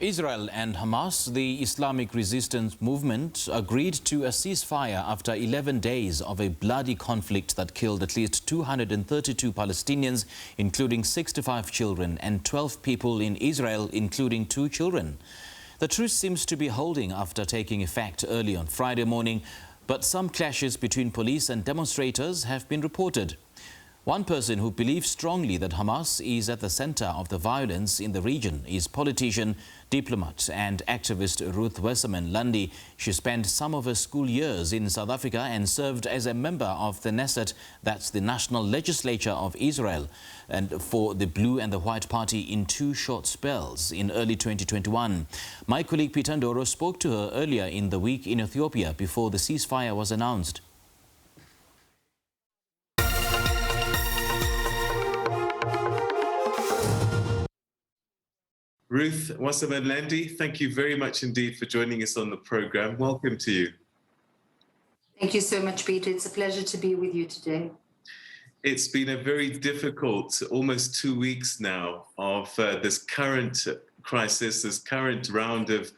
Israel and Hamas, the Islamic Resistance Movement, agreed to a ceasefire after 11 days of a bloody conflict that killed at least 232 Palestinians, including 65 children, and 12 people in Israel, including 2 children. The truce seems to be holding after taking effect early on Friday morning, but some clashes between police and demonstrators have been reported. One person who believes strongly that Hamas is at the center of the violence in the region is politician, diplomat and activist Ruth Wasserman Lande. She spent some of her school years in South Africa and served as a member of the Knesset, that's the national legislature of Israel, and for the Blue and the White Party in 2 short spells in early 2021. My colleague Peter Ndoro spoke to her earlier in the week in Ethiopia before the ceasefire was announced. Ruth Wasserman Lande, thank you very much indeed for joining us on the program. Welcome to you. Thank you so much, Peter. It's a pleasure to be with you today. It's been a very difficult, almost 2 weeks now of this current crisis, this current round of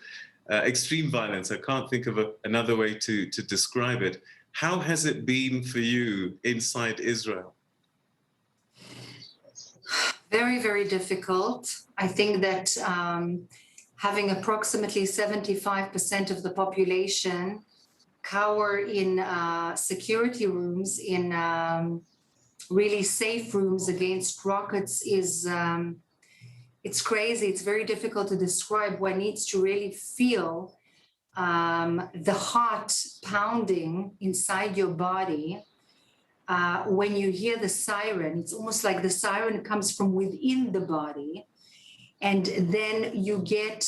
extreme violence. I can't think of another way to describe it. How has it been for you inside Israel? Very, very difficult. I think that having approximately 75% of the population cower in security rooms, in really safe rooms against rockets is, it's crazy. It's very difficult to describe. One needs to really feel the heart pounding inside your body. When you hear the siren, it's almost like the siren comes from within the body. And then you get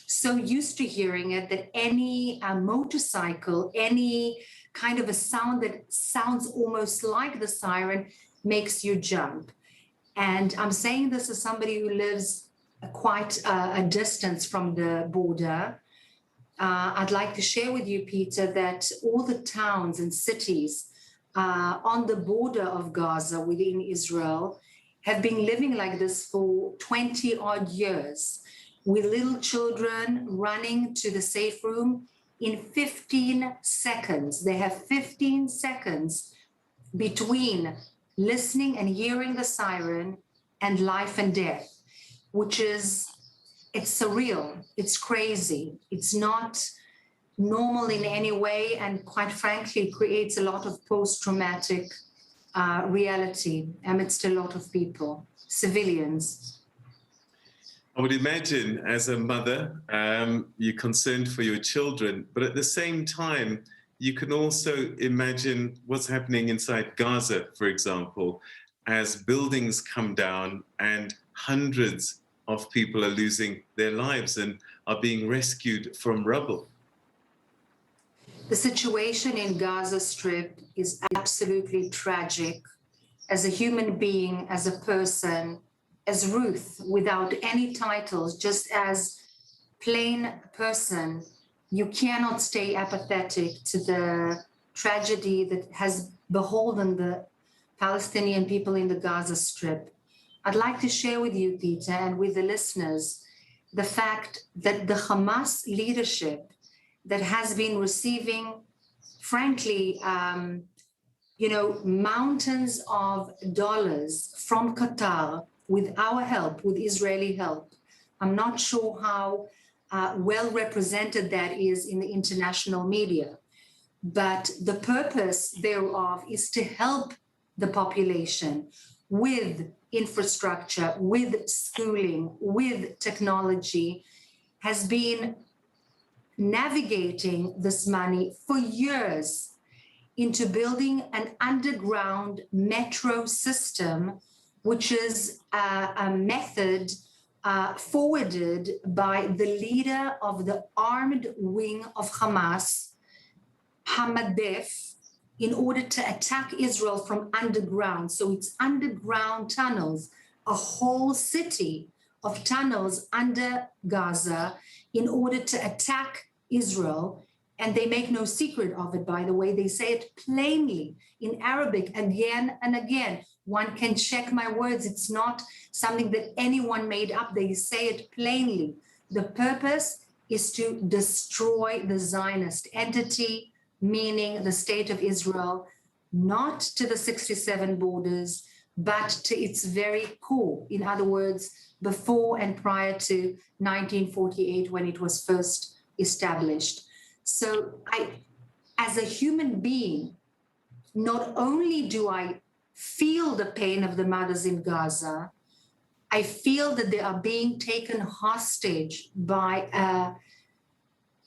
so used to hearing it that any motorcycle, any kind of a sound that sounds almost like the siren makes you jump. And I'm saying this as somebody who lives quite a distance from the border. I'd like to share with you, Peter, that all the towns and cities on the border of Gaza within Israel have been living like this for 20 odd years, with little children running to the safe room in 15 seconds. They have 15 seconds between listening and hearing the siren and life and death, which is, it's surreal, it's crazy, it's not normal in any way, and quite frankly creates a lot of post-traumatic reality amidst a lot of people, civilians. I would imagine as a mother, you're concerned for your children, but at the same time, you can also imagine what's happening inside Gaza, for example, as buildings come down and hundreds of people are losing their lives and are being rescued from rubble. The situation in Gaza Strip is absolutely tragic. As a human being, as a person, as Ruth, without any titles, just as plain person, you cannot stay apathetic to the tragedy that has beholden the Palestinian people in the Gaza Strip. I'd like to share with you, Peter, and with the listeners, the fact that the Hamas leadership that has been receiving, frankly, mountains of dollars from Qatar with our help, with Israeli help. I'm not sure how well represented that is in the international media, but the purpose thereof is to help the population with infrastructure, with schooling, with technology, has been navigating this money for years into building an underground metro system, which is a method forwarded by the leader of the armed wing of Hamas, Hamadef, in order to attack Israel from underground. So it's underground tunnels, a whole city of tunnels under Gaza in order to attack Israel. And they make no secret of it, by the way. They say it plainly in Arabic again and again. One can check my words. It's not something that anyone made up. They say it plainly. The purpose is to destroy the Zionist entity, meaning the state of Israel, not to the 67 borders, but to its very core. In other words, before and prior to 1948, when it was first established. So as a human being, not only do I feel the pain of the mothers in Gaza, I feel that they are being taken hostage by a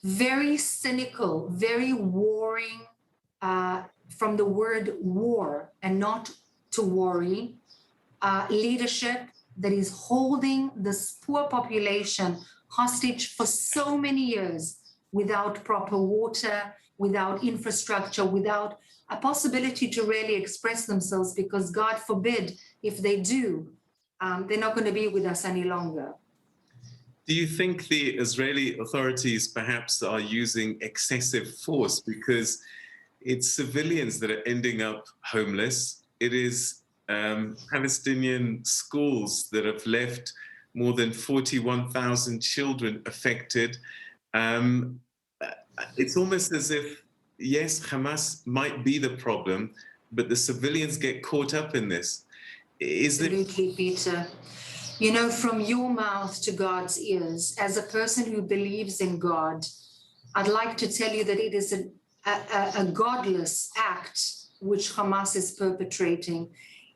very cynical, very warring, from the word war and not to worry, leadership that is holding this poor population hostage for so many years without proper water, without infrastructure, without a possibility to really express themselves, because God forbid if they do, they're not going to be with us any longer. Do you think the Israeli authorities perhaps are using excessive force, because it's civilians that are ending up homeless? It is Palestinian schools that have left more than 41,000 children affected. It's almost as if, yes, Hamas might be the problem, but the civilians get caught up in this. Absolutely, Peter. You know, from your mouth to God's ears, as a person who believes in God, I'd like to tell you that it is a godless act which Hamas is perpetrating.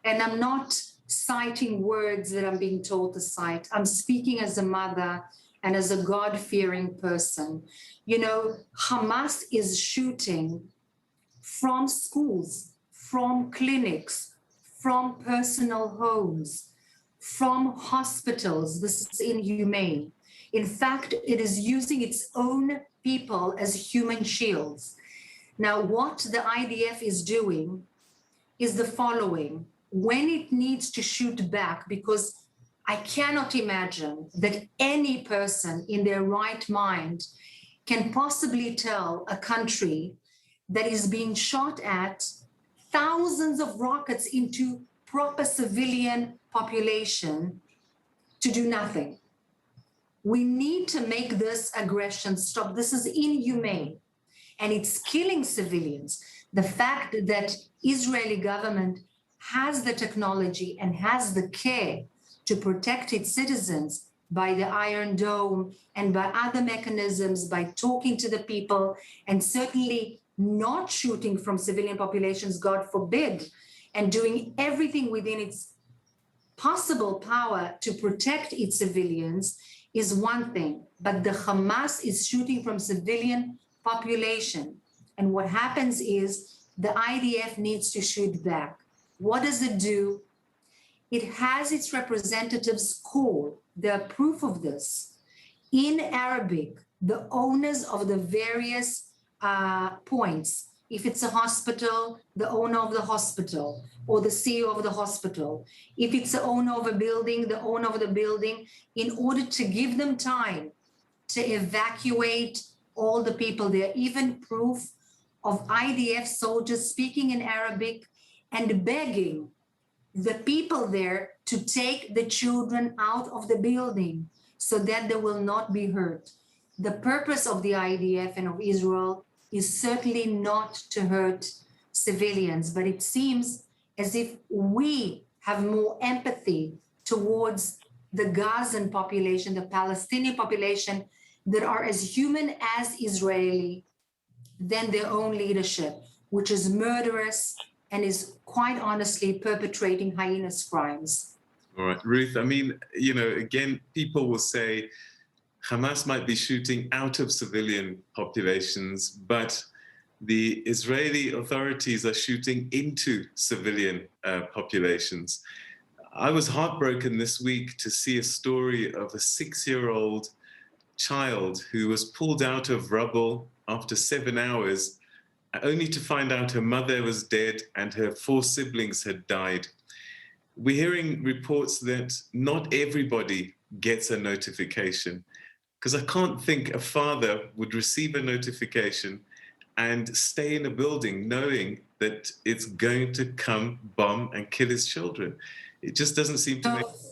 And I'm not citing words that I'm being told to cite. I'm speaking as a mother and as a God-fearing person. You know, Hamas is shooting from schools, from clinics, from personal homes, from hospitals. This is inhumane. In fact, it is using its own people as human shields. Now, what the IDF is doing is the following. When it needs to shoot back, because I cannot imagine that any person in their right mind can possibly tell a country that is being shot at thousands of rockets into proper civilian population to do nothing. We need to make this aggression stop. This is inhumane, and it's killing civilians. The fact that Israeli government has the technology and has the care to protect its citizens by the Iron Dome and by other mechanisms, by talking to the people, and certainly not shooting from civilian populations, God forbid, and doing everything within its possible power to protect its civilians is one thing. But the Hamas is shooting from civilian population. And what happens is the IDF needs to shoot back. What does it do? It has its representatives call, there are proof of this, in Arabic, the owners of the various points. If it's a hospital, the owner of the hospital, or the CEO of the hospital. If it's the owner of a building, the owner of the building, in order to give them time to evacuate all the people there. Even proof of IDF soldiers speaking in Arabic and begging the people there to take the children out of the building so that they will not be hurt. The purpose of the IDF and of Israel is certainly not to hurt civilians, but it seems as if we have more empathy towards the Gazan population, the Palestinian population, that are as human as Israeli than their own leadership, which is murderous and is quite honestly perpetrating heinous crimes. All right, Ruth, I mean, you know, again, people will say Hamas might be shooting out of civilian populations, but the Israeli authorities are shooting into civilian populations. I was heartbroken this week to see a story of a 6-year-old child who was pulled out of rubble after 7 hours, only to find out her mother was dead and her 4 siblings had died. We're hearing reports that not everybody gets a notification, because I can't think a father would receive a notification and stay in a building knowing that it's going to come, bomb, and kill his children? It just doesn't seem to make sense.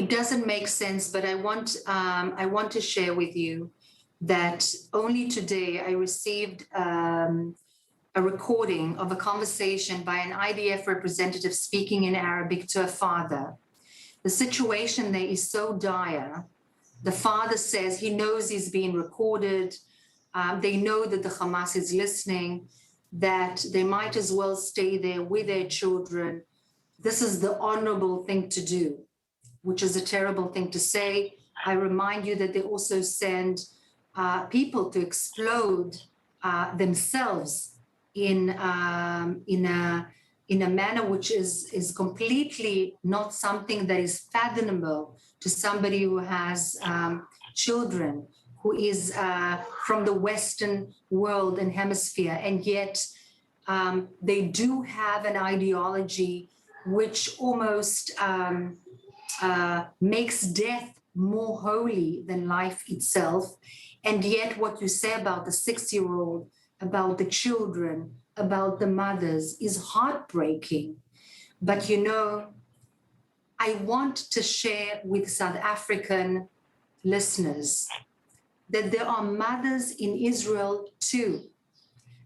It doesn't make sense, but I want to share with you that only today I received a recording of a conversation by an IDF representative speaking in Arabic to a father. The situation there is so dire. The father says he knows he's being recorded. They know that the Hamas is listening, that they might as well stay there with their children. This is the honorable thing to do, which is a terrible thing to say. I remind you that they also send people to explode themselves in a manner which is completely not something that is fathomable to somebody who has children, who is from the Western world and hemisphere. And yet they do have an ideology which almost makes death more holy than life itself. And yet what you say about the 6-year-old, about the children, about the mothers is heartbreaking. But you know, I want to share with South African listeners that there are mothers in Israel too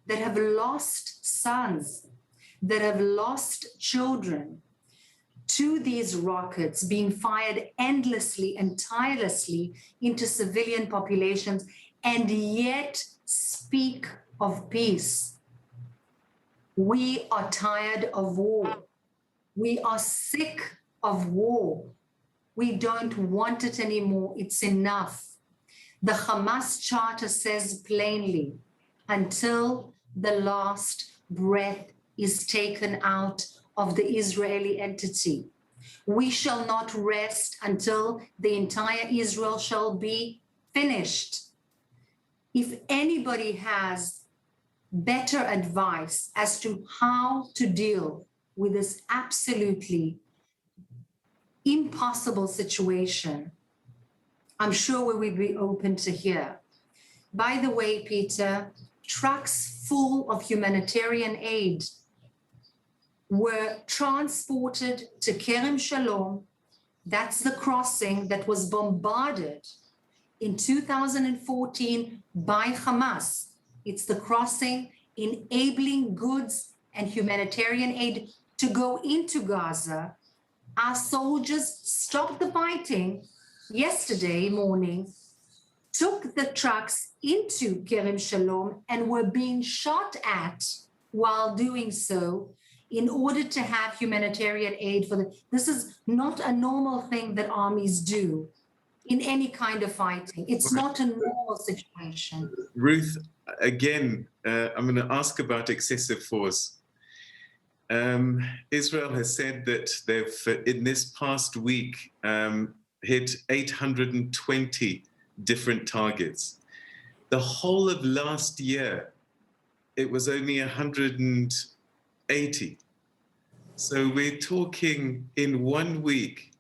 that have lost sons, that have lost children to these rockets being fired endlessly and tirelessly into civilian populations, and yet speak of peace. We are tired of war. We are sick of war. We don't want it anymore. It's enough. The Hamas charter says plainly, until the last breath is taken out of the Israeli entity, we shall not rest until the entire Israel shall be finished. If anybody has better advice as to how to deal with this absolutely impossible situation, I'm sure we will be open to hear. By the way, Peter, trucks full of humanitarian aid were transported to Kerem Shalom. That's the crossing that was bombarded in 2014 by Hamas. It's the crossing enabling goods and humanitarian aid to go into Gaza. Our soldiers stopped the fighting yesterday morning, took the trucks into Kerem Shalom and were being shot at while doing so in order to have humanitarian aid for them. This is not a normal thing that armies do in any kind of fighting. It's not a normal situation. Ruth, again, I'm going to ask about excessive force. Israel has said that they've, in this past week, hit 820 different targets. The whole of last year, it was only 180. So we're talking in 1 week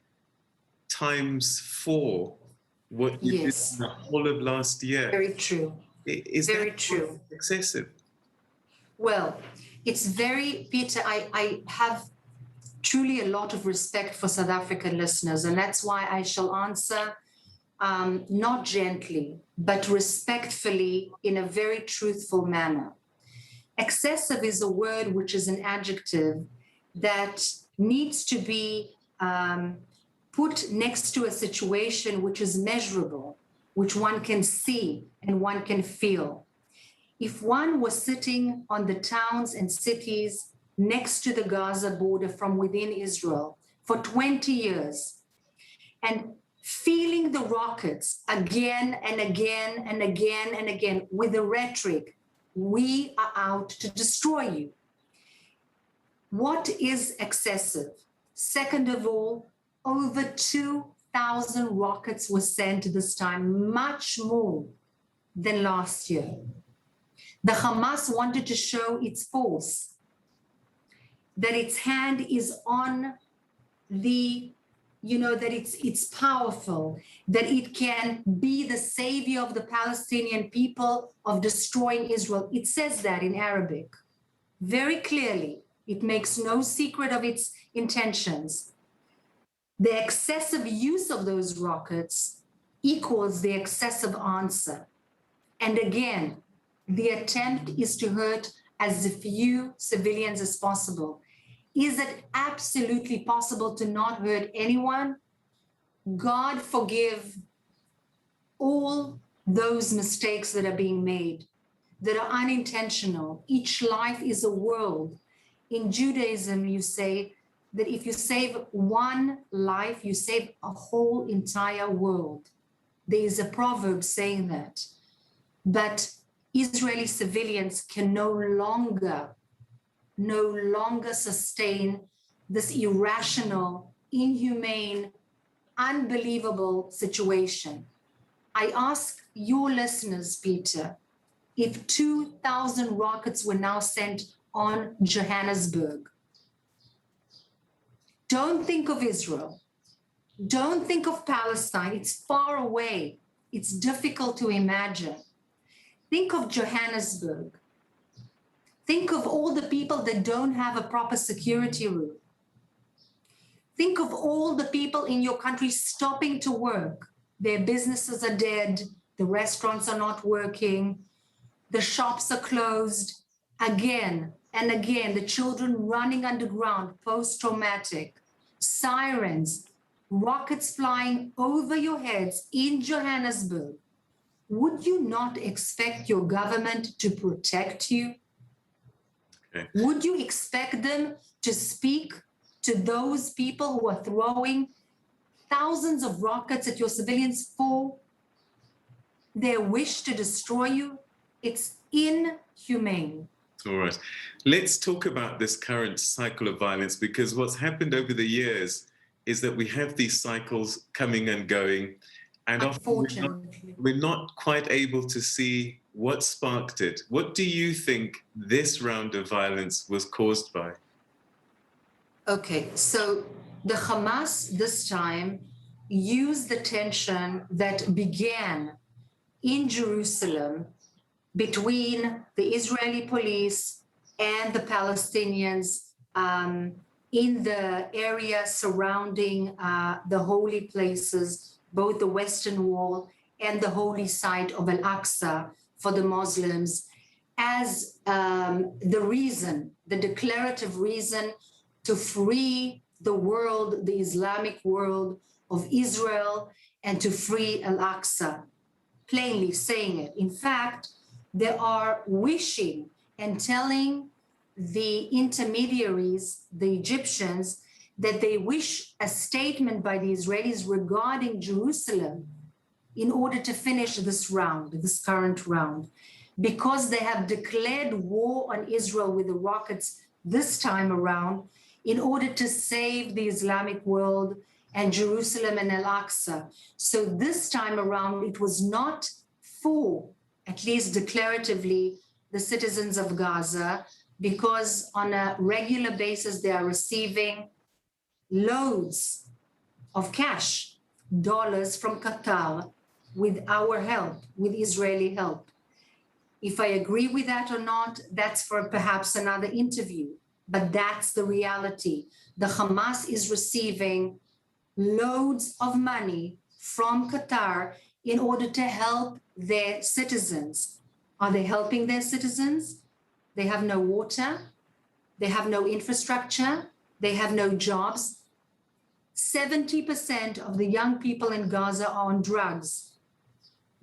times 4 what you did in the whole of last year. Very true. Is very that true. Excessive? Well, it's very, Peter, I have truly a lot of respect for South African listeners, and that's why I shall answer not gently, but respectfully in a very truthful manner. Excessive is a word which is an adjective that needs to be put next to a situation which is measurable, which one can see and one can feel. If one was sitting on the towns and cities next to the Gaza border from within Israel for 20 years and feeling the rockets again and again and again and again with the rhetoric, we are out to destroy you. What is excessive? Second of all, over 2,000 rockets were sent this time, much more than last year. The Hamas wanted to show its force, that its hand is on the that it's powerful, that it can be the savior of the Palestinian people of destroying Israel. It says that in Arabic very clearly. It makes no secret of its intentions. The excessive use of those rockets equals the excessive answer. And again, the attempt is to hurt as few civilians as possible. Is it absolutely possible to not hurt anyone? God forgive all those mistakes that are being made, that are unintentional. Each life is a world. In Judaism, you say that if you save one life, you save a whole entire world. There is a proverb saying that. But Israeli civilians can no longer sustain this irrational, inhumane, unbelievable situation. I ask your listeners, Peter, if 2,000 rockets were now sent on Johannesburg, don't think of Israel. Don't think of Palestine. It's far away. It's difficult to imagine. Think of Johannesburg. Think of all the people that don't have a proper security route. Think of all the people in your country stopping to work. Their businesses are dead. The restaurants are not working. The shops are closed. Again and again, the children running underground, post-traumatic, sirens, rockets flying over your heads in Johannesburg. Would you not expect your government to protect you? Okay. Would you expect them to speak to those people who are throwing thousands of rockets at your civilians for their wish to destroy you? It's inhumane. All right. Let's talk about this current cycle of violence, because what's happened over the years is that we have these cycles coming and going, and often we're not quite able to see what sparked it. What do you think this round of violence was caused by? Okay, so the Hamas this time used the tension that began in Jerusalem between the Israeli police and the Palestinians in the area surrounding the holy places, both the Western Wall and the holy site of Al-Aqsa for the Muslims, as the reason, the declarative reason to free the world, the Islamic world of Israel, and to free Al-Aqsa, plainly saying it. In fact, they are wishing and telling the intermediaries, the Egyptians, that they wish a statement by the Israelis regarding Jerusalem in order to finish this round, this current round, because they have declared war on Israel with the rockets this time around in order to save the Islamic world and Jerusalem and Al-Aqsa. So this time around, it was not for, at least declaratively, the citizens of Gaza, because on a regular basis, they are receiving loads of cash, dollars from Qatar with our help, with Israeli help. If I agree with that or not, that's for perhaps another interview, but that's the reality. The Hamas is receiving loads of money from Qatar in order to help their citizens. Are they helping their citizens? They have no water, they have no infrastructure, they have no jobs. 70% of the young people in Gaza are on drugs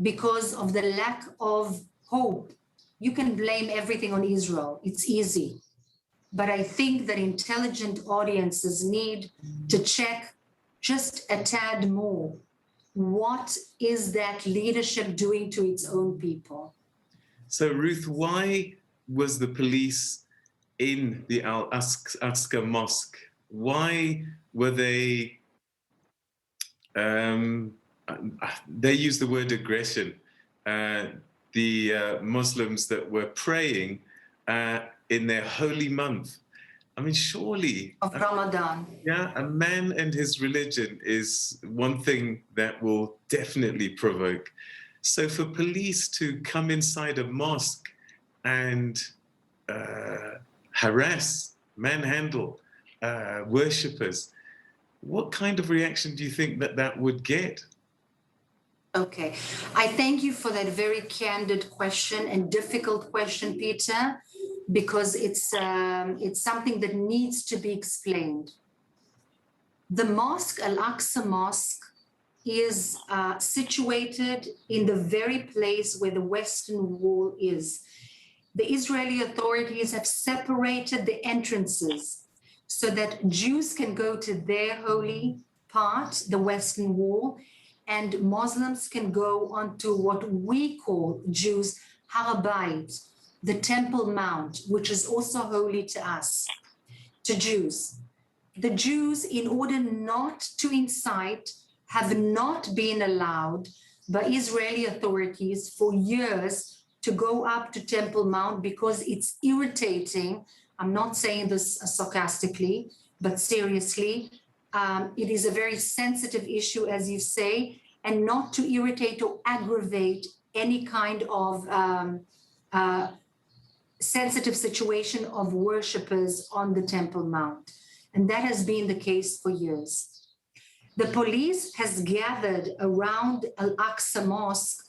because of the lack of hope. You can blame everything on Israel, it's easy. But I think that intelligent audiences need to check just a tad more. What is that leadership doing to its own people? So, Ruth, why was the police in the Al-Aqsa Mosque? Why were they use the word aggression, the Muslims that were praying in their holy month? I mean, surely, of Ramadan. yeah, a man and his religion is one thing that will definitely provoke. So for police to come inside a mosque and harass, manhandle worshippers, what kind of reaction do you think that that would get? Okay, I thank you for that very candid question and difficult question, Peter, because it's something that needs to be explained. The mosque, Al-Aqsa Mosque, is situated in the very place where the Western Wall is. The Israeli authorities have separated the entrances so that Jews can go to their holy part, the Western Wall, and Muslims can go onto what we call Jews, Har Bayit, the Temple Mount, which is also holy to us, to Jews. The Jews, in order not to incite, have not been allowed by Israeli authorities for years to go up to Temple Mount because it's irritating. I'm not saying this sarcastically, but seriously. It is a very sensitive issue, as you say, and not to irritate or aggravate any kind of sensitive situation of worshippers on the Temple Mount. And that has been the case for years. The police has gathered around Al-Aqsa Mosque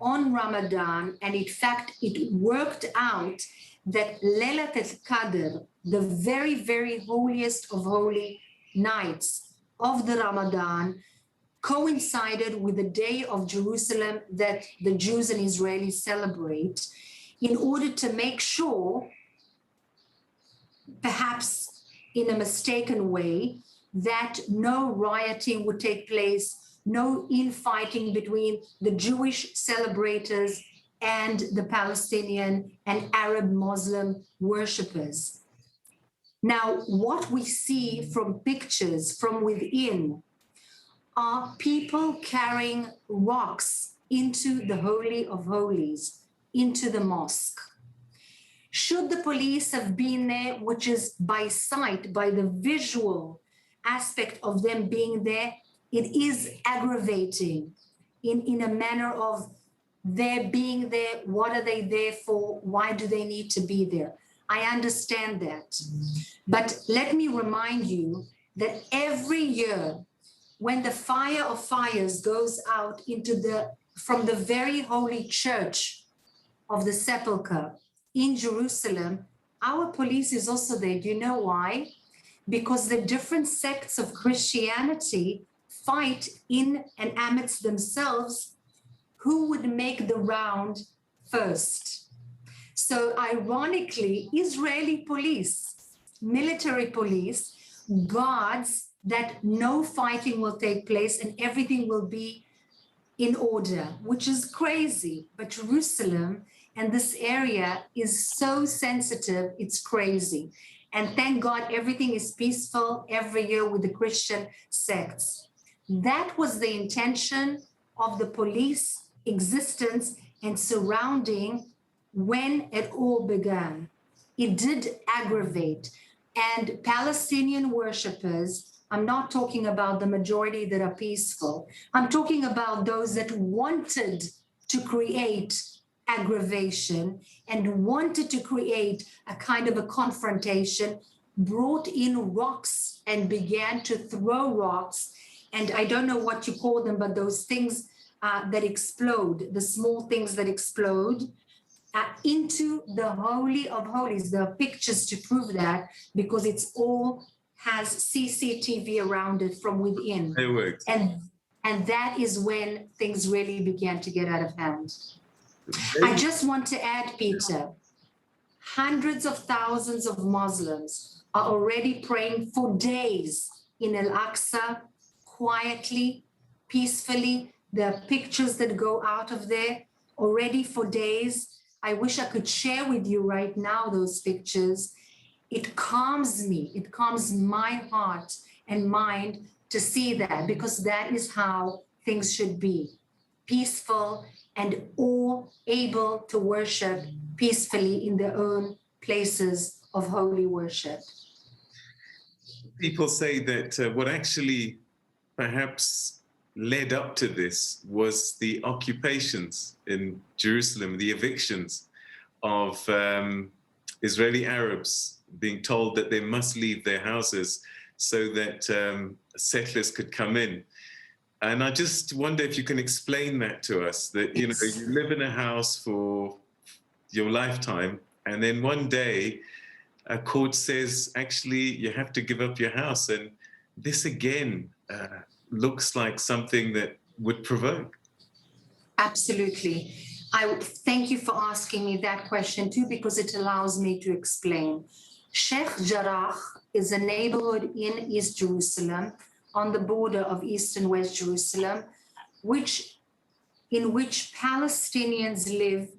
on Ramadan, and in fact, it worked out that Laylat al-Qadr, the very, very holiest of holy nights of the Ramadan, coincided with the day of Jerusalem that the Jews and Israelis celebrate, in order to make sure, perhaps in a mistaken way, that no rioting would take place, no infighting between the Jewish celebrators and the Palestinian and Arab Muslim worshippers. Now, what we see from pictures from within are people carrying rocks into the Holy of Holies, into the mosque. Should the police have been there, which is by sight, by the visual aspect of them being there, it is aggravating in a manner of their being there. What are they there for? Why do they need to be there? I understand that. But let me remind you that every year, when the fire of fires goes out from the very holy church of the Sepulchre in Jerusalem, our police is also there. Do you know why? Because the different sects of Christianity fight in and amidst themselves who would make the round first. So ironically, Israeli police, military police, guards that no fighting will take place and everything will be in order, which is crazy. But Jerusalem and this area is so sensitive, it's crazy. And thank God everything is peaceful every year with the Christian sects. That was the intention of the police existence and surrounding when it all began. It did aggravate. And Palestinian worshippers, I'm not talking about the majority that are peaceful. I'm talking about those that wanted to create aggravation and wanted to create a kind of a confrontation, brought in rocks and began to throw rocks. And I don't know what you call them, but those things that explode, the small things that explode, into the Holy of Holies. There are pictures to prove that, because it's all has CCTV around it from within. It worked. And that is when things really began to get out of hand. I just want to add, Peter, hundreds of thousands of Muslims are already praying for days in Al-Aqsa, quietly, peacefully. There are pictures that go out of there already for days. I wish I could share with you right now those pictures. It calms me, it calms my heart and mind to see that, because that is how things should be. Peaceful and all able to worship peacefully in their own places of holy worship. people say that what actually perhaps led up to this was the occupations in Jerusalem, the evictions of Israeli Arabs being told that they must leave their houses so that settlers could come in. And I just wonder if you can explain that to us, that you live in a house for your lifetime, and then one day a court says, actually, you have to give up your house. And this again looks like something that would provoke. Absolutely. I thank you for asking me that question too, because it allows me to explain. Sheikh Jarrah is a neighborhood in East Jerusalem, on the border of East and West Jerusalem, in which Palestinians live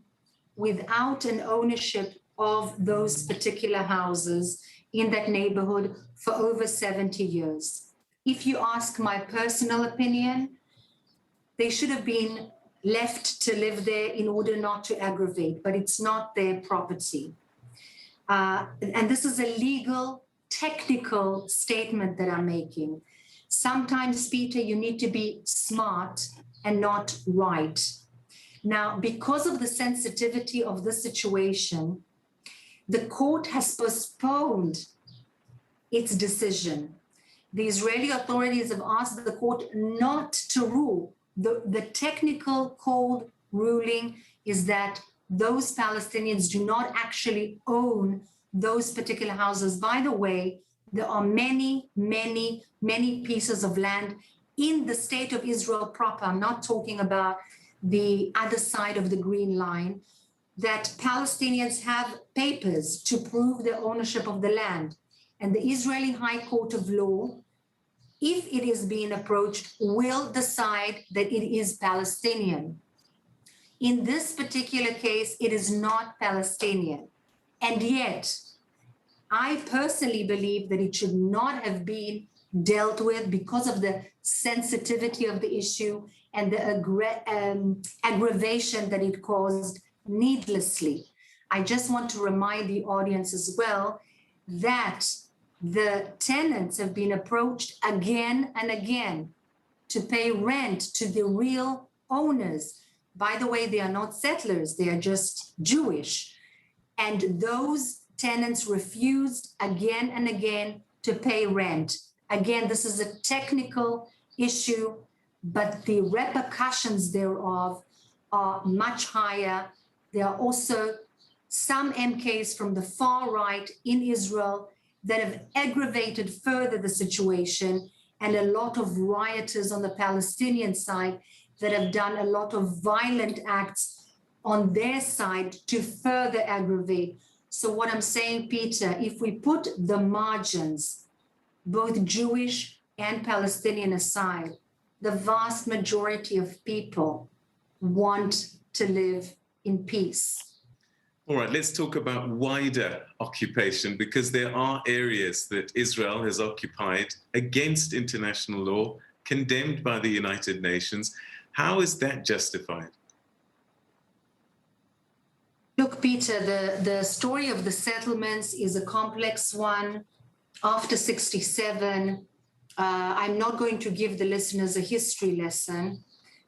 without an ownership of those particular houses in that neighborhood for over 70 years. If you ask my personal opinion, they should have been left to live there in order not to aggravate, but it's not their property. And this is a legal, technical statement that I'm making. Sometimes, Peter, you need to be smart and not right. Now, because of the sensitivity of the situation, the court has postponed its decision. The Israeli authorities have asked the court not to rule. The technical cold ruling is that those Palestinians do not actually own those particular houses. By the way, there are many, many, many pieces of land in the state of Israel proper. I'm not talking about the other side of the green line, that Palestinians have papers to prove their ownership of the land. And the Israeli High Court of Law, if it is being approached, will decide that it is Palestinian. In this particular case, it is not Palestinian. And yet, I personally believe that it should not have been dealt with because of the sensitivity of the issue and the aggravation that it caused needlessly. I just want to remind the audience as well that the tenants have been approached again and again to pay rent to the real owners. By the way, they are not settlers, they are just Jewish. And those tenants refused again and again to pay rent. Again, this is a technical issue, but the repercussions thereof are much higher. There are also some MKs from the far right in Israel that have aggravated further the situation, and a lot of rioters on the Palestinian side that have done a lot of violent acts on their side to further aggravate. So what I'm saying, Peter, if we put the margins, both Jewish and Palestinian aside, the vast majority of people want to live in peace. All right, let's talk about wider occupation, because there are areas that Israel has occupied against international law, condemned by the United Nations. How is that justified? Look, Peter, the story of the settlements is a complex one. After 67, I'm not going to give the listeners a history lesson,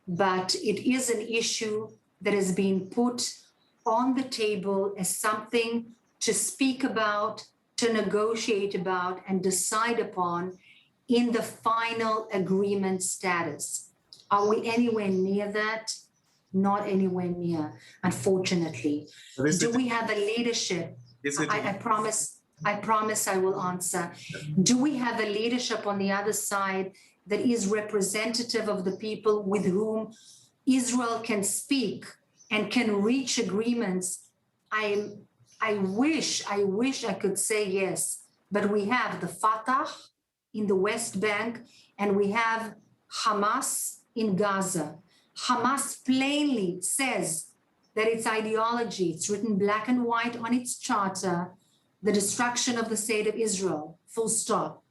but it is an issue that has been put on the table as something to speak about, to negotiate about, and decide upon in the final agreement status. Are we anywhere near that? Not anywhere near, unfortunately. Do we have a leadership? I promise I will answer. Do we have a leadership on the other side that is representative of the people with whom Israel can speak and can reach agreements? I wish I could say yes, but we have the Fatah in the West Bank and we have Hamas in Gaza. Hamas plainly says that its ideology, it's written black and white on its charter, the destruction of the state of Israel, full stop.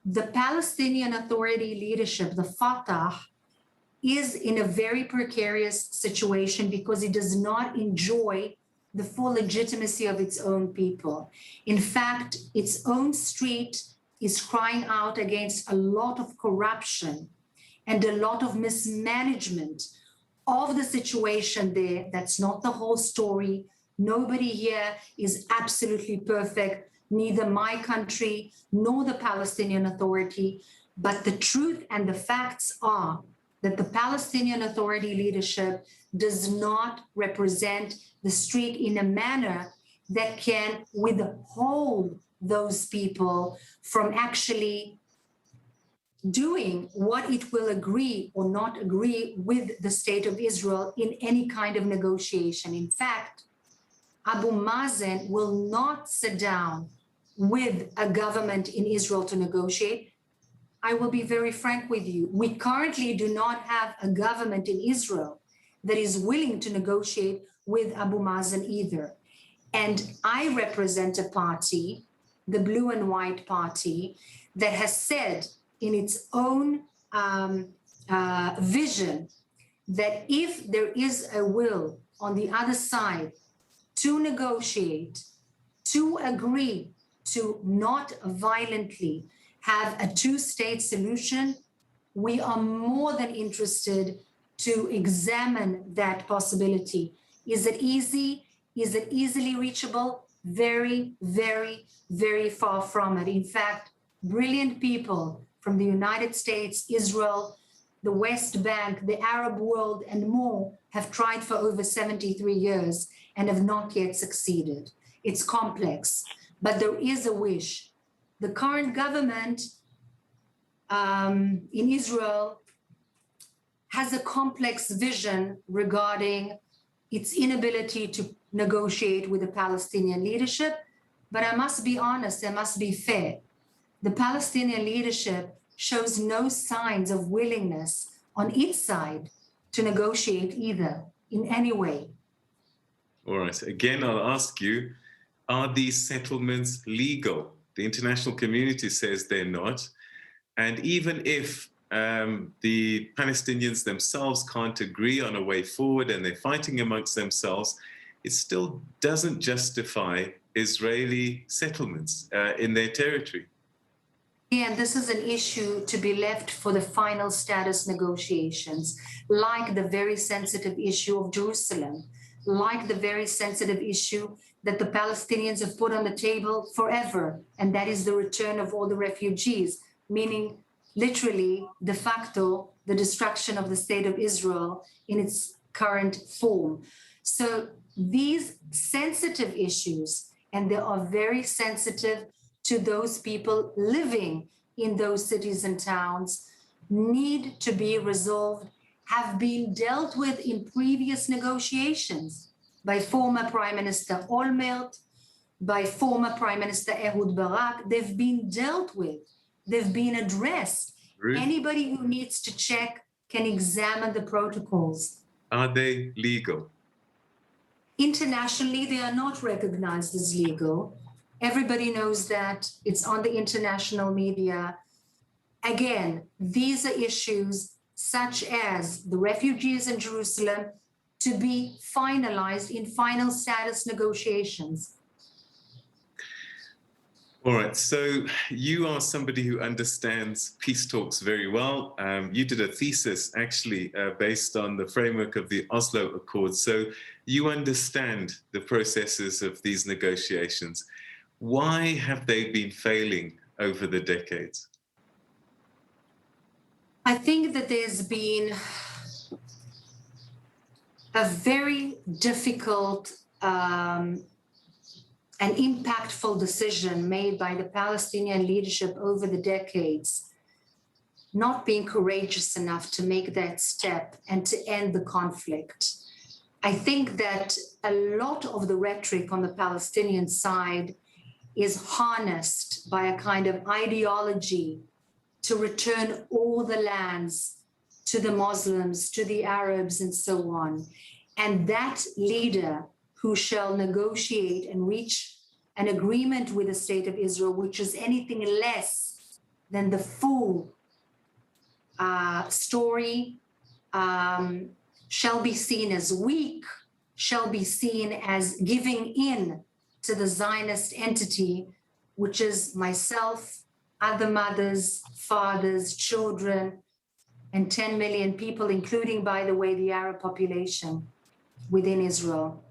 The Palestinian Authority leadership, the Fatah, is in a very precarious situation because it does not enjoy the full legitimacy of its own people. In fact, its own street is crying out against a lot of corruption and a lot of mismanagement of the situation there. That's not the whole story. Nobody here is absolutely perfect, neither my country nor the Palestinian Authority. But the truth and the facts are that the Palestinian Authority leadership does not represent the street in a manner that can withhold those people from actually doing what it will agree or not agree with the state of Israel in any kind of negotiation. In fact, Abu Mazen will not sit down with a government in Israel to negotiate. I will be very frank with you. We currently do not have a government in Israel that is willing to negotiate with Abu Mazen either. And I represent a party, the Blue and White Party, that has said in its own vision that if there is a will on the other side to negotiate, to agree to not violently have a two-state solution, we are more than interested to examine that possibility. Is it easy? Is it easily reachable? Very, very, very far from it. In fact, brilliant people from the United States, Israel, the West Bank, the Arab world, and more have tried for over 73 years and have not yet succeeded. It's complex, but there is a wish. The current government in Israel has a complex vision regarding its inability to negotiate with the Palestinian leadership. But I must be honest, I must be fair. The Palestinian leadership shows no signs of willingness on its side to negotiate either in any way. All right. Again, I'll ask you, are these settlements legal? The international community says they're not. And even if the Palestinians themselves can't agree on a way forward and they're fighting amongst themselves, it still doesn't justify Israeli settlements in their territory. And this is an issue to be left for the final status negotiations, like the very sensitive issue of Jerusalem, like the very sensitive issue that the Palestinians have put on the table forever, and that is the return of all the refugees, meaning literally, de facto, the destruction of the state of Israel in its current form. So these sensitive issues, and they are very sensitive to those people living in those cities and towns, need to be resolved, have been dealt with in previous negotiations by former Prime Minister Olmert, by former Prime Minister Ehud Barak. They've been dealt with, they've been addressed. Ruth, anybody who needs to check can examine the protocols. Are they legal? Internationally, they are not recognized as legal. Everybody knows that. It's on the international media. Again, these are issues such as the refugees in Jerusalem to be finalized in final status negotiations. All right, so you are somebody who understands peace talks very well. You did a thesis actually based on the framework of the Oslo Accords. So you understand the processes of these negotiations. Why have they been failing over the decades? I think that there's been a very difficult and impactful decision made by the Palestinian leadership over the decades, not being courageous enough to make that step and to end the conflict. I think that a lot of the rhetoric on the Palestinian side is harnessed by a kind of ideology to return all the lands to the Muslims, to the Arabs, and so on. And that leader who shall negotiate and reach an agreement with the state of Israel, which is anything less than the full story, shall be seen as weak, shall be seen as giving in to the Zionist entity, which is myself, other mothers, fathers, children, and 10 million people, including, by the way, the Arab population within Israel.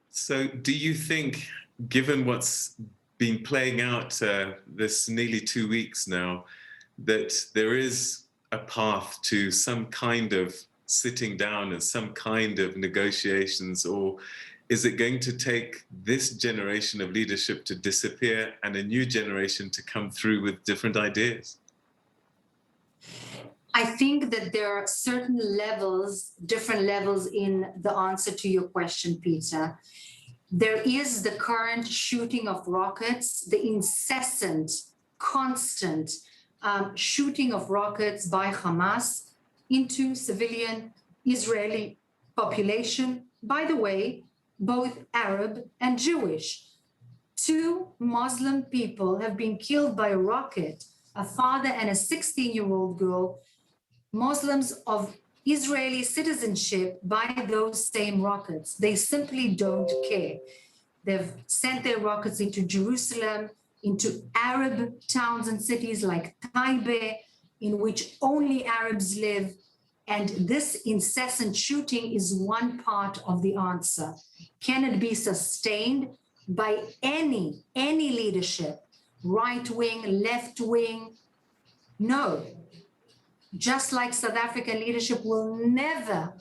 So do you think, given what's been playing out this nearly 2 weeks now, that there is a path to some kind of sitting down and some kind of negotiations, or is it going to take this generation of leadership to disappear and a new generation to come through with different ideas? I think that there are certain levels, different levels in the answer to your question, Peter. There is the current shooting of rockets, the incessant, constant shooting of rockets by Hamas into civilian Israeli population, by the way, both Arab and Jewish. 2 Muslim people have been killed by a rocket, a father and a 16-year-old girl, Muslims of Israeli citizenship, by those same rockets. They simply don't care. They've sent their rockets into Jerusalem, into Arab towns and cities like Taibe, in which only Arabs live. And this incessant shooting is one part of the answer. Can it be sustained by any leadership, right wing, left wing? No. Just like South African leadership will never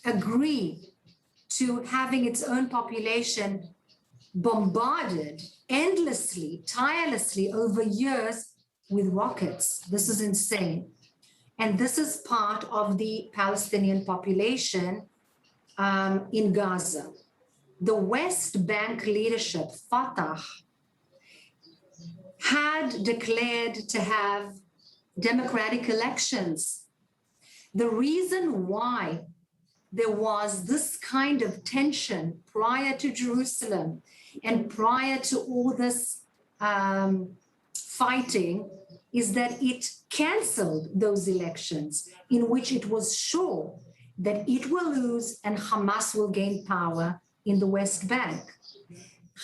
agree to having its own population bombarded endlessly, tirelessly over years with rockets. This is insane. And this is part of the Palestinian population in Gaza. The West Bank leadership, Fatah, had declared to have democratic elections. The reason why there was this kind of tension prior to Jerusalem and prior to all this fighting is that it canceled those elections in which it was sure that it will lose and Hamas will gain power in the West Bank.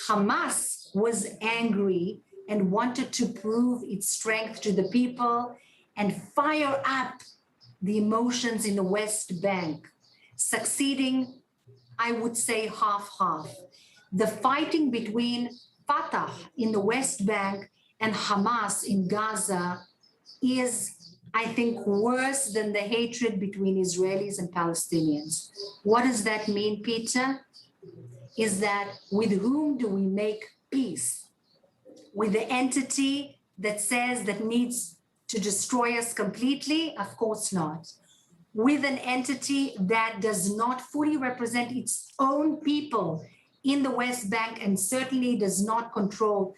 Hamas was angry and wanted to prove its strength to the people and fire up the emotions in the West Bank, succeeding, I would say, half-half. The fighting between Fatah in the West Bank and Hamas in Gaza is, I think, worse than the hatred between Israelis and Palestinians. What does that mean, Peter? Is that with whom do we make peace? With the entity that says that needs to destroy us completely? Of course not. With an entity that does not fully represent its own people in the West Bank and certainly does not control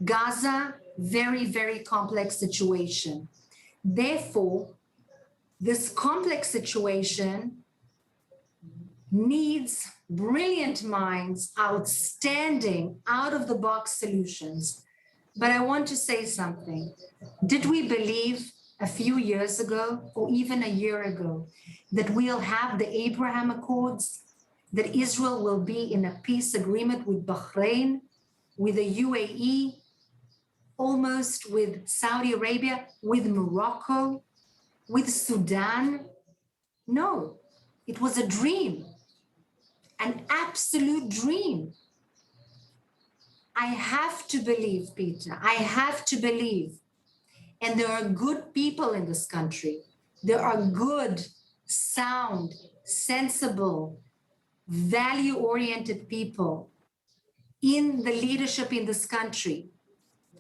Gaza, very, very complex situation. Therefore, this complex situation needs brilliant minds, outstanding, out-of-the-box solutions. But I want to say something. Did we believe a few years ago, or even a year ago, that we'll have the Abraham Accords, that Israel will be in a peace agreement with Bahrain, with the UAE, almost with Saudi Arabia, with Morocco, with Sudan? No, it was a dream, an absolute dream. I have to believe, Peter, I have to believe. And there are good people in this country. There are good, sound, sensible, value-oriented people in the leadership in this country.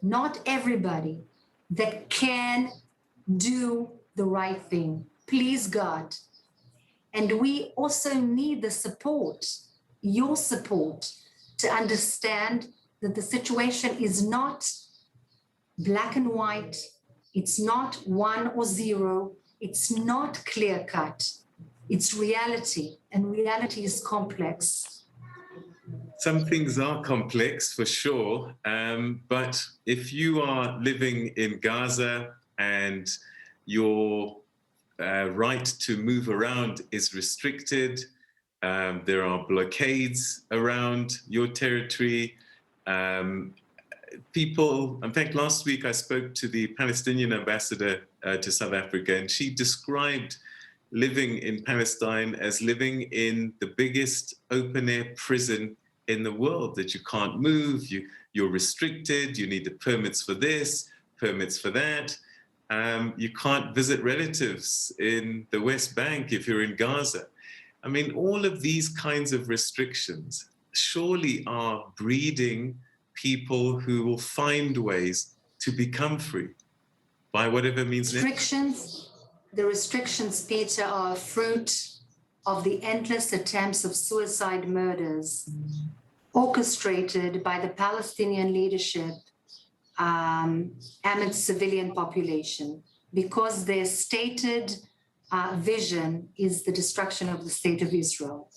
Not everybody that can do the right thing. Please, God. And we also need the support, your support, to understand that the situation is not black and white. It's not 1 or 0. It's not clear cut. It's reality, and reality is complex. Some things are complex for sure, but if you are living in Gaza and your right to move around is restricted, there are blockades around your territory, people, in fact, last week I spoke to the Palestinian ambassador to South Africa, and she described living in Palestine as living in the biggest open-air prison in the world, that you can't move, you're restricted, you need the permits for this, permits for that. You can't visit relatives in the West Bank if you're in Gaza. I mean, all of these kinds of restrictions surely are breeding people who will find ways to become free by whatever means necessary. The restrictions, Peter, are a fruit of the endless attempts of suicide murders orchestrated by the Palestinian leadership amidst civilian population, because their stated vision is the destruction of the state of Israel.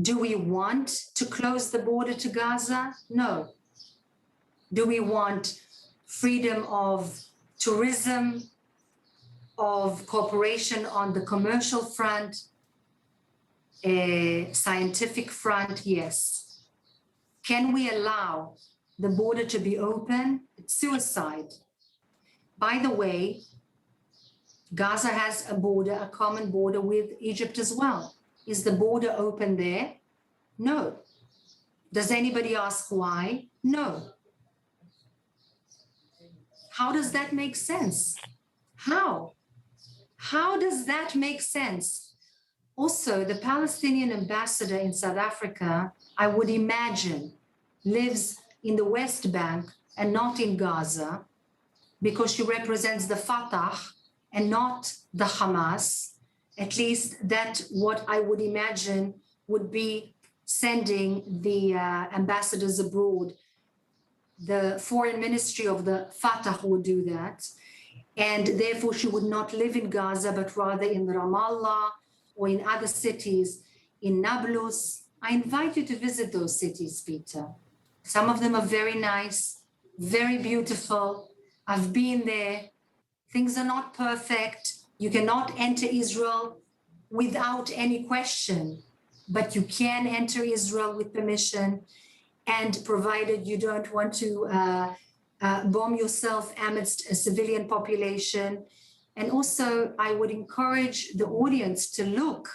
Do we want to close the border to Gaza? No. Do we want freedom of tourism, of cooperation on the commercial front, a scientific front? Yes. Can we allow the border to be open? It's suicide. By the way, Gaza has a border, a common border with Egypt as well. Is the border open there? No. Does anybody ask why? No. How does that make sense? How? How does that make sense? Also, the Palestinian ambassador in South Africa, I would imagine, lives in the West Bank and not in Gaza, because she represents the Fatah and not the Hamas. At least that's what I would imagine would be sending the ambassadors abroad. The foreign ministry of the Fatah would do that. And therefore, she would not live in Gaza, but rather in Ramallah or in other cities, in Nablus. I invite you to visit those cities, Peter. Some of them are very nice, very beautiful. I've been there. Things are not perfect. You cannot enter Israel without any question, but you can enter Israel with permission, and provided you don't want to bomb yourself amidst a civilian population. And also, I would encourage the audience to look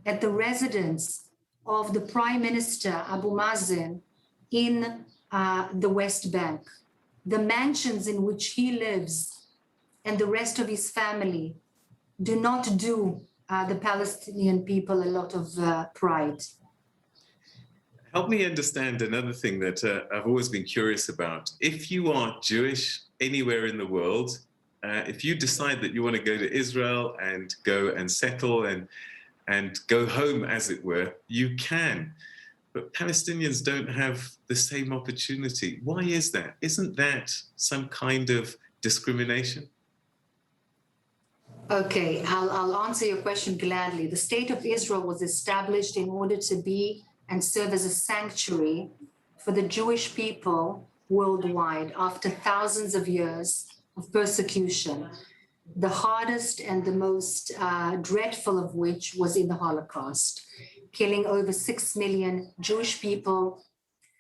at the residence of the Prime Minister, Abu Mazen, in the West Bank. The mansions in which he lives and the rest of his family do not do the Palestinian people a lot of pride. Help me understand another thing that I've always been curious about. If you are Jewish anywhere in the world, if you decide that you want to go to Israel and go and settle and go home, as it were, you can. But Palestinians don't have the same opportunity. Why is that? Isn't that some kind of discrimination? Okay, I'll answer your question gladly. The State of Israel was established in order to be and serve as a sanctuary for the Jewish people worldwide after thousands of years of persecution, the hardest and the most dreadful of which was in the Holocaust, killing over 6 million Jewish people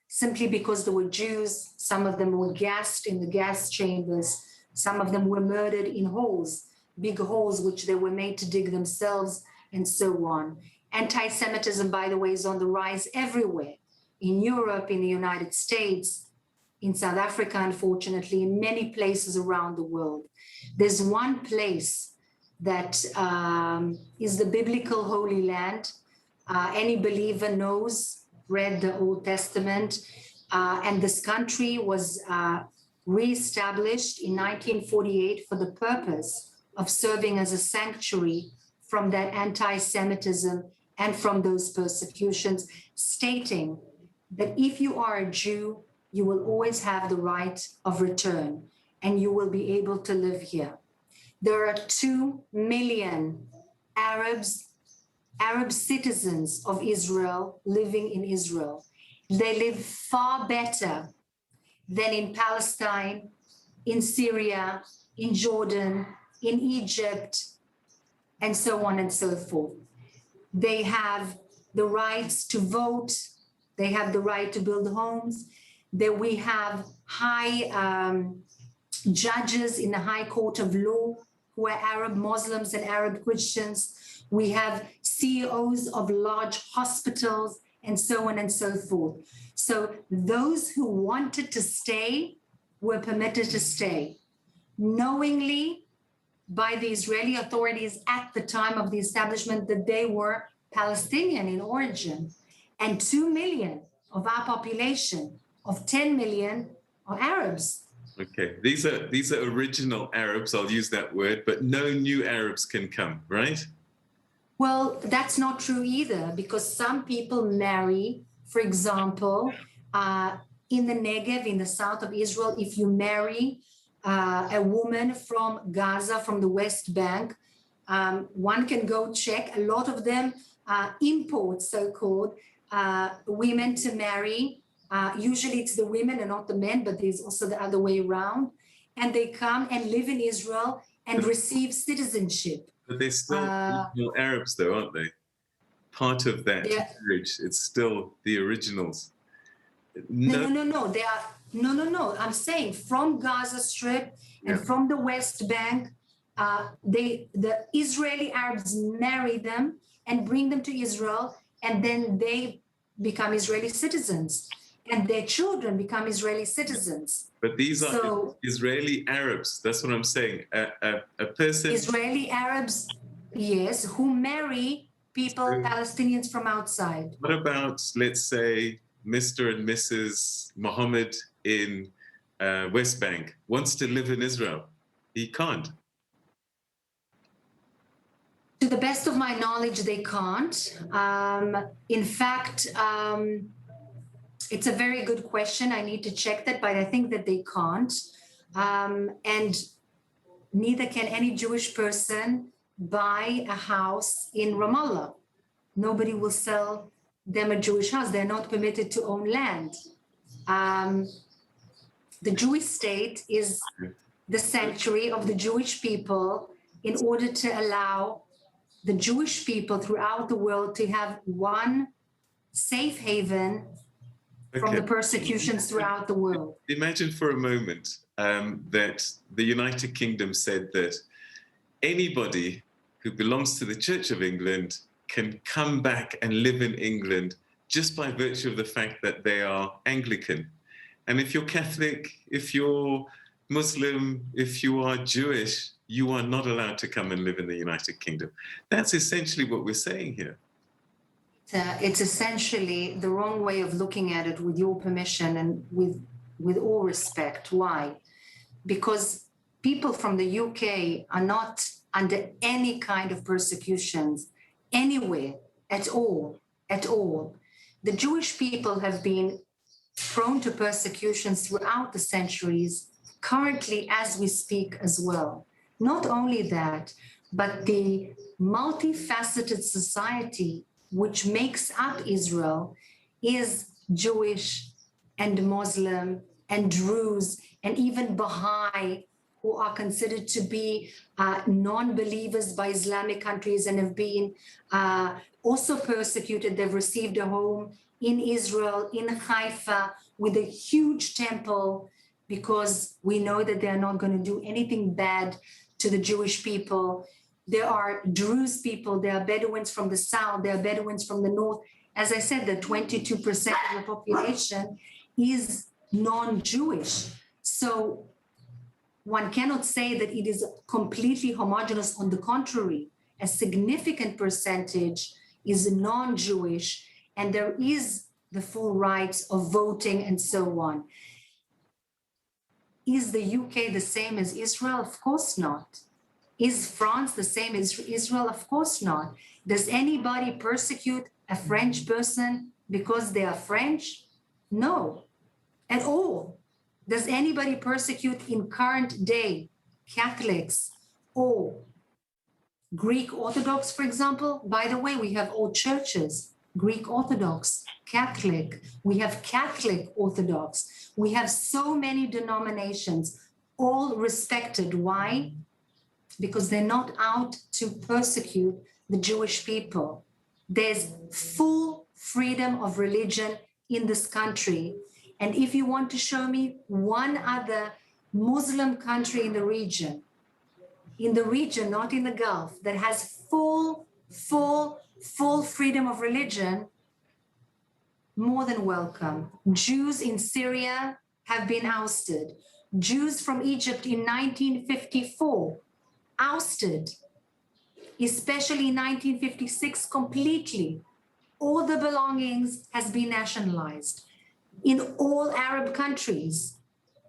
simply because they were Jews. Some of them were gassed in the gas chambers. Some of them were murdered in holes, big holes which they were made to dig themselves, and so on. Anti-Semitism, by the way, is on the rise everywhere, in Europe, in the United States, in South Africa, unfortunately, in many places around the world. There's one place that is the biblical Holy Land. Any believer knows, read the Old Testament, and this country was reestablished in 1948 for the purpose of serving as a sanctuary from that anti-Semitism and from those persecutions, stating that if you are a Jew, you will always have the right of return and you will be able to live here. There are 2 million Arab citizens of Israel living in Israel. They live far better than in Palestine, in Syria, in Jordan, in Egypt, and so on and so forth. They have the rights to vote. They have the right to build homes. That we have high judges in the High Court of Law who are Arab Muslims and Arab Christians. We have CEOs of large hospitals and so on and so forth. So those who wanted to stay were permitted to stay, knowingly by the Israeli authorities at the time of the establishment that they were Palestinian in origin. And 2 million of our population of 10 million are Arabs. Okay, these are original Arabs, I'll use that word, but no new Arabs can come, right? Well, that's not true either, because some people marry, for example, in the Negev, in the south of Israel, if you marry a woman from Gaza, from the West Bank, one can go check. A lot of them import so-called women to marry. Usually it's the women and not the men, but there's also the other way around. And they come and live in Israel and receive citizenship. But they're still original Arabs, though, aren't they? Part of that marriage, it's still the originals. No. They are no. I'm saying from Gaza Strip and from the West Bank, the Israeli Arabs marry them and bring them to Israel, and then they become Israeli citizens, and their children become Israeli citizens. But these are Israeli Arabs. That's what I'm saying. A person. Israeli Arabs, yes, who marry people, Palestinians from outside. What about, let's say, Mr. and Mrs. Mohammed in West Bank wants to live in Israel? He can't. To the best of my knowledge, they can't. In fact, it's a very good question. I need to check that, but I think that they can't. And neither can any Jewish person buy a house in Ramallah. Nobody will sell them a Jewish house. They're not permitted to own land. The Jewish state is the sanctuary of the Jewish people in order to allow the Jewish people throughout the world to have one safe haven from the persecutions throughout the world. Imagine for a moment that the United Kingdom said that anybody who belongs to the Church of England can come back and live in England just by virtue of the fact that they are Anglican. And if you're Catholic, if you're Muslim, if you are Jewish, you are not allowed to come and live in the United Kingdom. That's essentially what we're saying here. It's essentially the wrong way of looking at it, with your permission and with all respect. Why? Because people from the UK are not under any kind of persecutions anywhere at all. The Jewish people have been prone to persecutions throughout the centuries, currently as we speak as well. Not only that, but the multifaceted society which makes up Israel is Jewish and Muslim and Druze and even Baha'i, who are considered to be non-believers by Islamic countries and have been also persecuted. They've received a home in Israel, in Haifa, with a huge temple, because we know that they're not going to do anything bad to the Jewish people. There are Druze people, there are Bedouins from the south, there are Bedouins from the north. As I said, the 22% of the population is non-Jewish. So one cannot say that it is completely homogeneous. On the contrary, a significant percentage is non-Jewish, and there is the full rights of voting and so on. Is the UK the same as Israel? Of course not. Is France the same as Israel? Of course not. Does anybody persecute a French person because they are French? No, at all. Does anybody persecute in current day Catholics or Greek Orthodox, for example? By the way, we have all churches, Greek Orthodox, Catholic, we have Catholic Orthodox. We have so many denominations, all respected. Why? Because they're not out to persecute the Jewish people. There's full freedom of religion in this country. And if you want to show me one other Muslim country in the region, not in the Gulf, that has full freedom of religion, more than welcome. Jews in Syria have been ousted. Jews from Egypt in 1954, ousted, especially in 1956 completely. All the belongings has been nationalized. In all Arab countries,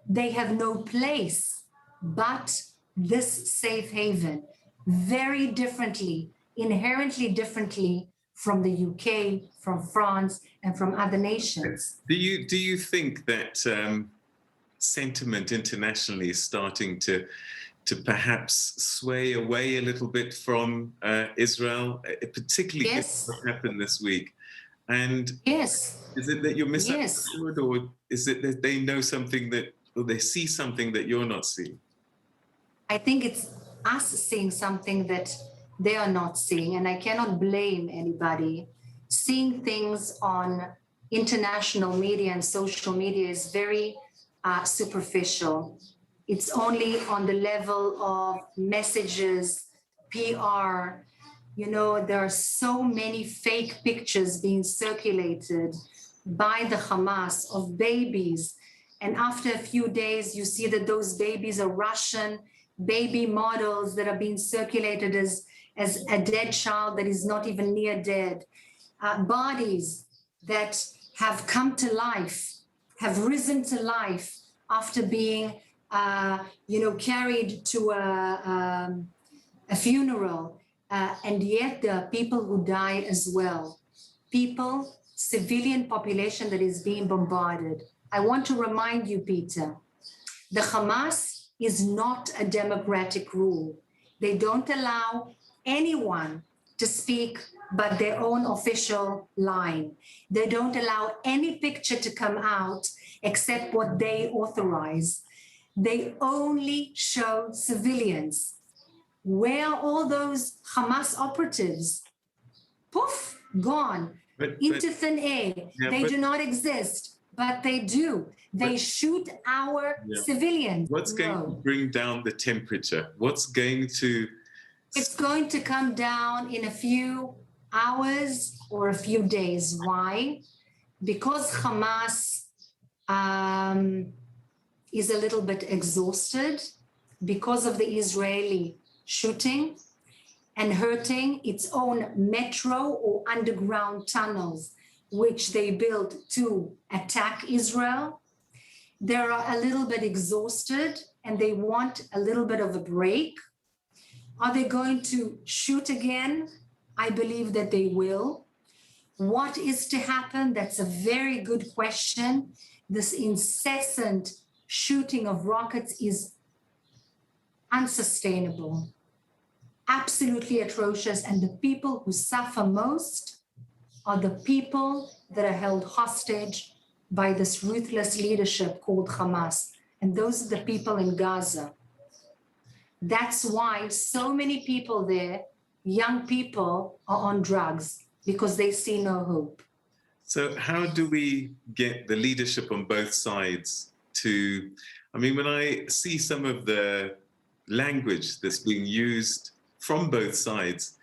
they have no place but this safe haven, very differently, inherently differently from the UK, from France, and from other nations. Do you think that sentiment internationally is starting to perhaps sway away a little bit from Israel, particularly Yes. given what happened this week? And Yes. is it that you're Yes. misunderstood, or is it that they know something that, or they see something that you're not seeing? I think it's us seeing something that they are not seeing, and I cannot blame anybody. Seeing things on international media and social media is very superficial. It's only on the level of messages, PR. You know, there are so many fake pictures being circulated by the Hamas of babies. And after a few days, you see that those babies are Russian baby models that are being circulated as a dead child that is not even near dead. Bodies that have come to life, have risen to life after being, carried to a funeral. And yet there are people who die as well. People, civilian population that is being bombarded. I want to remind you, Peter, the Hamas is not a democratic rule. They don't allow anyone to speak but their own official line. They don't allow any picture to come out except what they authorize. They only show civilians. Where are all those Hamas operatives? Poof, gone, into thin air. They do not exist, but they do. They shoot our civilians. What's going to bring down the temperature? What's going to... It's going to come down in a few hours or a few days. Why? Because Hamas is a little bit exhausted because of the Israeli shooting and hurting its own metro or underground tunnels, which they built to attack Israel. They're a little bit exhausted and they want a little bit of a break. Are they going to shoot again? I believe that they will. What is to happen? That's a very good question. This incessant shooting of rockets is unsustainable, absolutely atrocious. And the people who suffer most are the people that are held hostage by this ruthless leadership called Hamas. And those are the people in Gaza. That's why so many people there, young people, are on drugs because they see no hope. So how do we get the leadership on both sides to, I mean, when I see some of the language that's being used from both sides,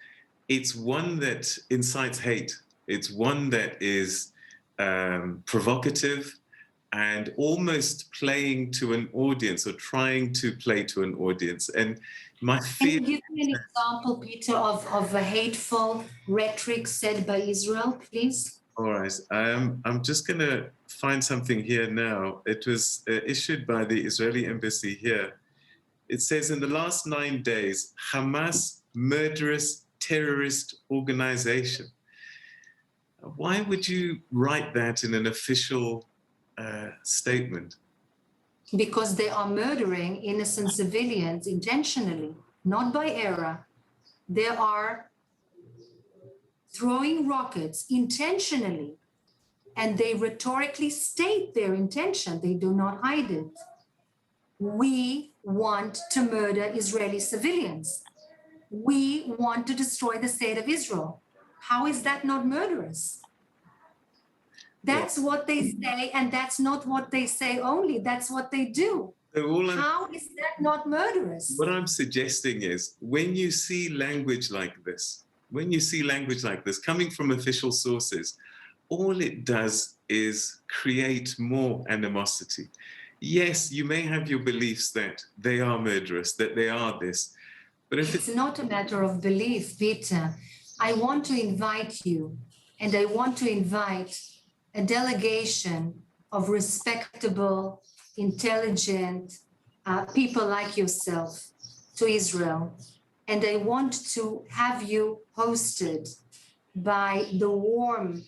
it's one that incites hate. It's one that is provocative and almost playing to an audience or trying to play to an audience. And my fear... Can you give me an example, Peter, of a hateful rhetoric said by Israel, please? All right. I'm just going to find something here now. It was issued by the Israeli embassy here. It says, in the last 9 days, Hamas murderous terrorist organization. Why would you write that in an official statement? Because they are murdering innocent civilians intentionally, not by error. They are throwing rockets intentionally, and they rhetorically state their intention. They do not hide it. We want to murder Israeli civilians. We want to destroy the state of Israel. How is that not murderous? That's what they say, and that's not what they say only. That's what they do. How is that not murderous? What I'm suggesting is, when you see language like this, coming from official sources, all it does is create more animosity. Yes, you may have your beliefs that they are murderous, that they are this, but if it's not a matter of belief, Peter. I want to invite you, and I want to invite a delegation of respectable, intelligent people like yourself to Israel. And I want to have you hosted by the warm,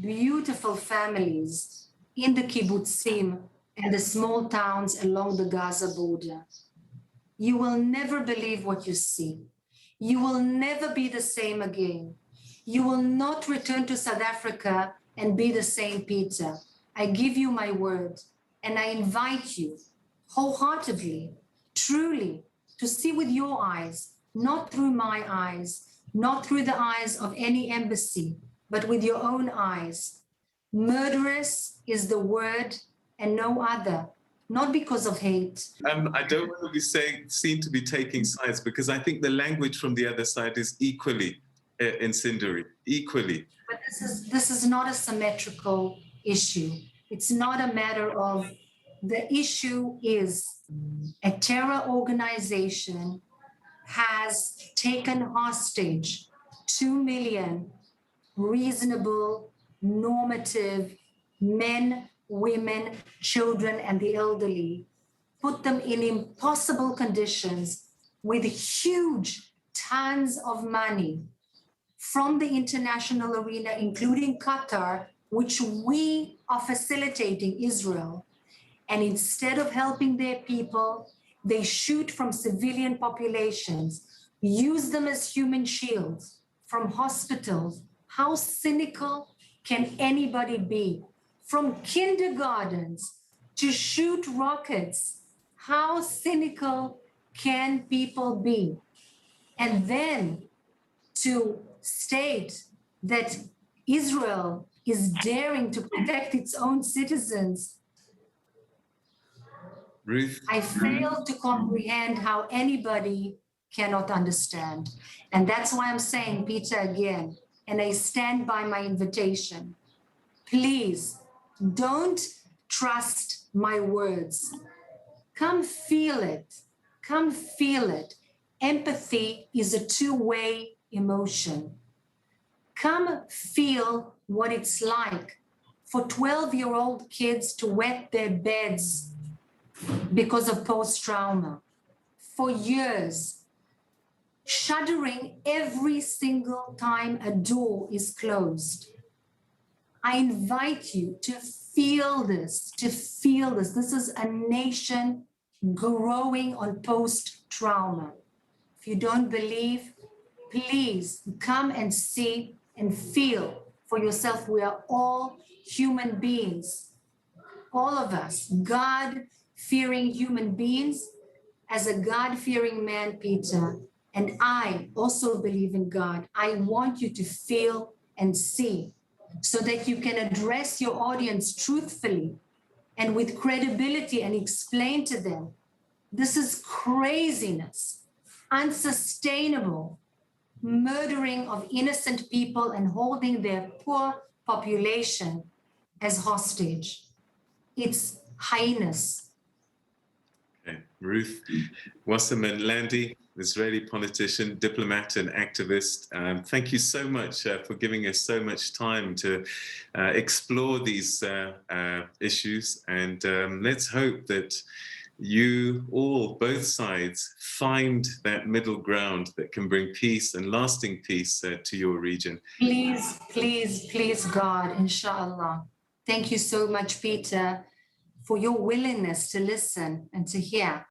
beautiful families in the kibbutzim and the small towns along the Gaza border. You will never believe what you see. You will never be the same again. You will not return to South Africa and be the same Peter. I give you my word, and I invite you wholeheartedly, truly, to see with your eyes, not through my eyes, not through the eyes of any embassy, but with your own eyes. Murderous is the word and no other, not because of hate. I don't want to be seen to be taking sides, because I think the language from the other side is equally incendiary, equally. But this is not a symmetrical issue. It's not a matter of, the issue is a terror organization has taken hostage 2 million reasonable, normative men, women, children, and the elderly, put them in impossible conditions with huge tons of money from the international arena, including Qatar, which we are facilitating Israel. And instead of helping their people, they shoot from civilian populations, use them as human shields from hospitals. How cynical can anybody be? From kindergartens to shoot rockets, how cynical can people be? And then to state that Israel is daring to protect its own citizens. Ruth? I fail to comprehend how anybody cannot understand. And that's why I'm saying, Peter, again, and I stand by my invitation. Please don't trust my words. Come feel it. Come feel it. Empathy is a two-way emotion. Come feel what it's like for 12-year-old kids to wet their beds because of post-trauma for years, shuddering every single time a door is closed. I invite you to feel this, This is a nation growing on post-trauma. If you don't believe, please come and see and feel for yourself. We are all human beings, all of us, God-fearing human beings. As a God-fearing man, Peter, and I also believe in God, I want you to feel and see so that you can address your audience truthfully and with credibility and explain to them, this is craziness, unsustainable, murdering of innocent people and holding their poor population as hostage. It's heinous. Okay. Ruth Wasserman Lande, Israeli politician, diplomat, and activist. Thank you so much for giving us so much time to explore these issues. And let's hope that you all, both sides, find that middle ground that can bring peace and lasting peace to your region. Please, please, please, God, inshallah. Thank you so much, Peter, for your willingness to listen and to hear.